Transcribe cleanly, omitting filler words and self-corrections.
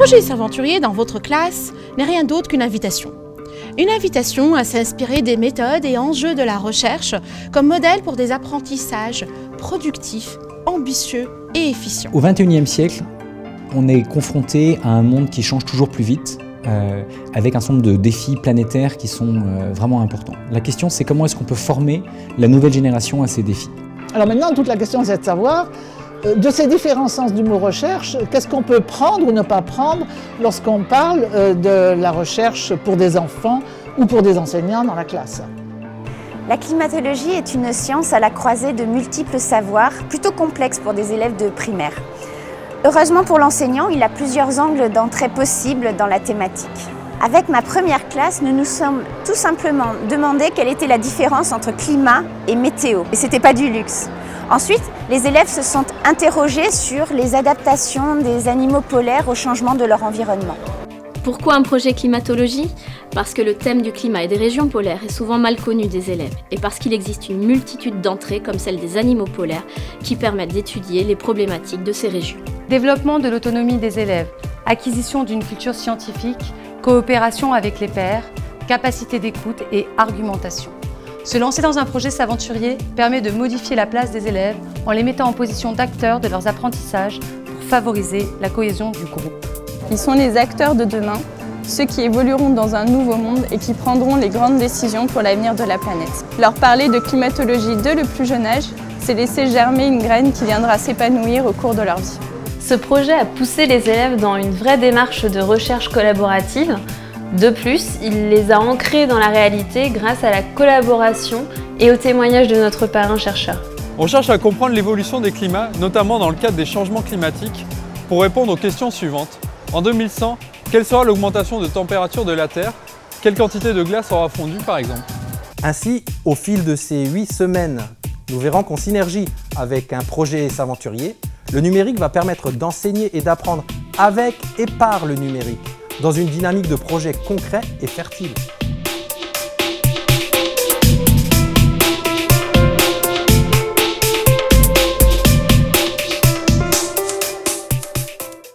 projet s'aventurier dans votre classe n'est rien d'autre qu'une invitation. Une invitation à s'inspirer des méthodes et enjeux de la recherche comme modèle pour des apprentissages productifs, ambitieux et efficients. Au XXIe siècle, on est confronté à un monde qui change toujours plus vite, avec un certain nombre de défis planétaires qui sont vraiment importants. La question, c'est comment est-ce qu'on peut former la nouvelle génération à ces défis. Alors maintenant, toute la question, c'est de savoir, de ces différents sens du mot recherche, qu'est-ce qu'on peut prendre ou ne pas prendre lorsqu'on parle de la recherche pour des enfants ou pour des enseignants dans la classe. La climatologie est une science à la croisée de multiples savoirs, plutôt complexes pour des élèves de primaire. Heureusement pour l'enseignant, il a plusieurs angles d'entrée possibles dans la thématique. Avec ma première classe, nous nous sommes tout simplement demandé quelle était la différence entre climat et météo. Et c'était pas du luxe. Ensuite, les élèves se sont interrogés sur les adaptations des animaux polaires au changement de leur environnement. Pourquoi un projet climatologie? Parce que le thème du climat et des régions polaires est souvent mal connu des élèves et parce qu'il existe une multitude d'entrées comme celle des animaux polaires qui permettent d'étudier les problématiques de ces régions. Développement de l'autonomie des élèves, acquisition d'une culture scientifique, coopération avec les pairs, capacité d'écoute et argumentation. Se lancer dans un projet s'aventurier permet de modifier la place des élèves en les mettant en position d'acteurs de leurs apprentissages pour favoriser la cohésion du groupe. Ils sont les acteurs de demain, ceux qui évolueront dans un nouveau monde et qui prendront les grandes décisions pour l'avenir de la planète. Leur parler de climatologie dès le plus jeune âge, c'est laisser germer une graine qui viendra s'épanouir au cours de leur vie. Ce projet a poussé les élèves dans une vraie démarche de recherche collaborative. De plus, il les a ancrés dans la réalité grâce à la collaboration et au témoignage de notre parrain-chercheur. On cherche à comprendre l'évolution des climats, notamment dans le cadre des changements climatiques, pour répondre aux questions suivantes. En 2100, quelle sera l'augmentation de température de la Terre? Quelle quantité de glace aura fondu par exemple? Ainsi, au fil de ces 8 semaines, nous verrons qu'en synergie avec un projet s'aventurier, le numérique va permettre d'enseigner et d'apprendre avec et par le numérique, dans une dynamique de projet concret et fertile.